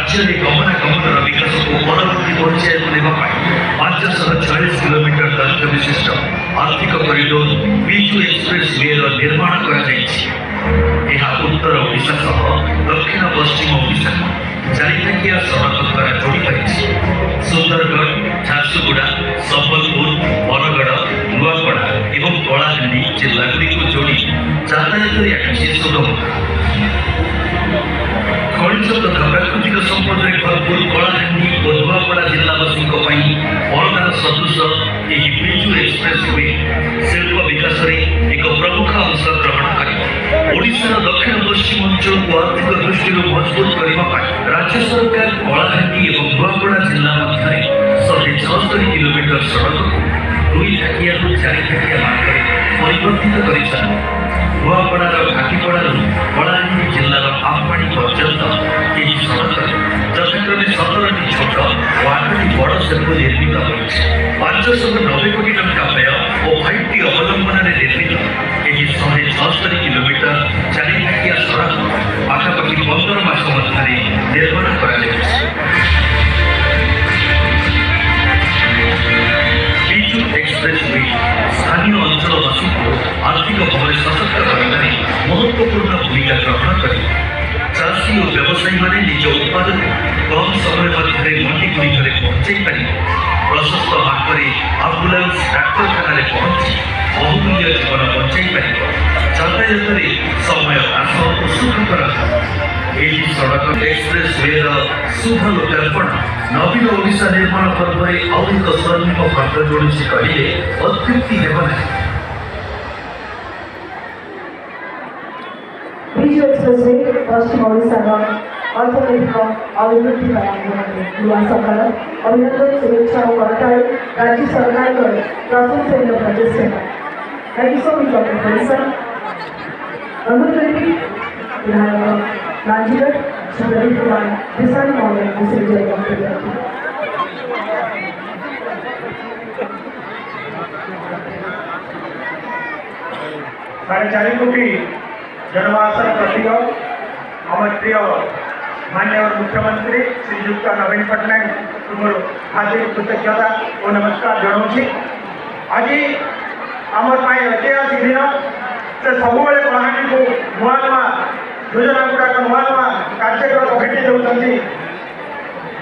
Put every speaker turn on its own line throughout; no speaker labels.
राज्य में गमनागमन विकास को परवर्ती पर्याय को 540 किलोमीटर दैर्घ्य विशिष्ट आर्थिक कॉरिडोर बीजू एक्सप्रेस वे निर्माण कर उत्तर ओडिशा सह दक्षिण पश्चिम ओडिशा चारिथाकिया सड़क द्वारा जोड़ी पाई। सुंदरगढ़, झारसुगुड़ा, संबलपुर, बरगढ़, नुआपड़ा और कलाहांडी जिलागुड़ी को जोड़ी यातायात सुगम खनिज तथा प्राकृतिक संपद भरपूर कलाहांडी और नुआपड़ा जिलावासी वरदान सदृश यह बिजू एक्सप्रेस वे शिल्प विकास एक प्रमुख अंश ग्रहण कर ओडिशार दक्षिण पश्चिम अंचल को आर्थिक दृष्टि मजबूत करने राज्य सरकार कलाहांडी और नुआपड़ा जिला मध्य 176 किलोमीटर सड़क को 2 थाकिया 4 थाकिया मार्ग परिवर्तित कर नुआपड़ार घाटीपड़ा कलाहांडी जिलार आमपाणी पर्यंत यह सड़क यथाक्रमे 17टी छोट और 8टी बड़ सेतु निर्मित होती 590 कोटी टंका व्यय और 5टी अवलंबन निर्मित यह 176 किलोमीटर 4 थाकिया सड़क पाखापाखि 15 मास मध्य निर्माण कर बिजू एक्सप्रेस वे स्थानीय अंचलवासी को आर्थिक भाव सशक्त करने महत्वपूर्ण भूमिका ग्रहण कर चाषी और व्यवसायी मैंने निज उत्पादन कम समय मध्य मंडी गुड़िक पहुंचाई पारे प्रशस्त मार्ग आम्बुलांस डाक्तखाना पहुंची बहुमूल्य जीवन बचाई पारे यातायात समय ह्रास और सुखकर सड़क एक्सप्रेस वे शुभ लोकार्पण नवीन ओडिशा निर्माण पर्व आउ एक स्वर्णिम पात्र जोड़ी कहे अत्युक्ति हेब ना।
बिजू एक्सप्रेस वे पश्चिम ओडिशार अर्थनैतिक अभिवृद्धि युवा सरकार अभिनंदन शुभेच्छा और करताल राज्य सरकार प्रशंसनीय प्रचेषा। Thank you so much doctor परिसर विधायक राजगढ़ सुप्रदीप कुमार किसान महोदय विजय
साढ़े 4 कोटी जनमानस प्रतीक आम प्रिय माननीय मुख्यमंत्री श्रीयुक्त नवीन पट्टनायक मोर हार्दिक कृतज्ञता और नमस्कार जनाऊँगी। आज आम ऐतिहासिक दिन से सब कलाहांडी को नुआ नुआ योजना गुड़ाक नुआ नुआ कार्यक्रम भेटी देते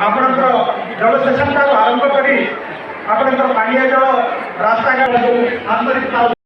आपण जलसेचन आरंभ कर आपण पानीय जल रास्ता आंतरिक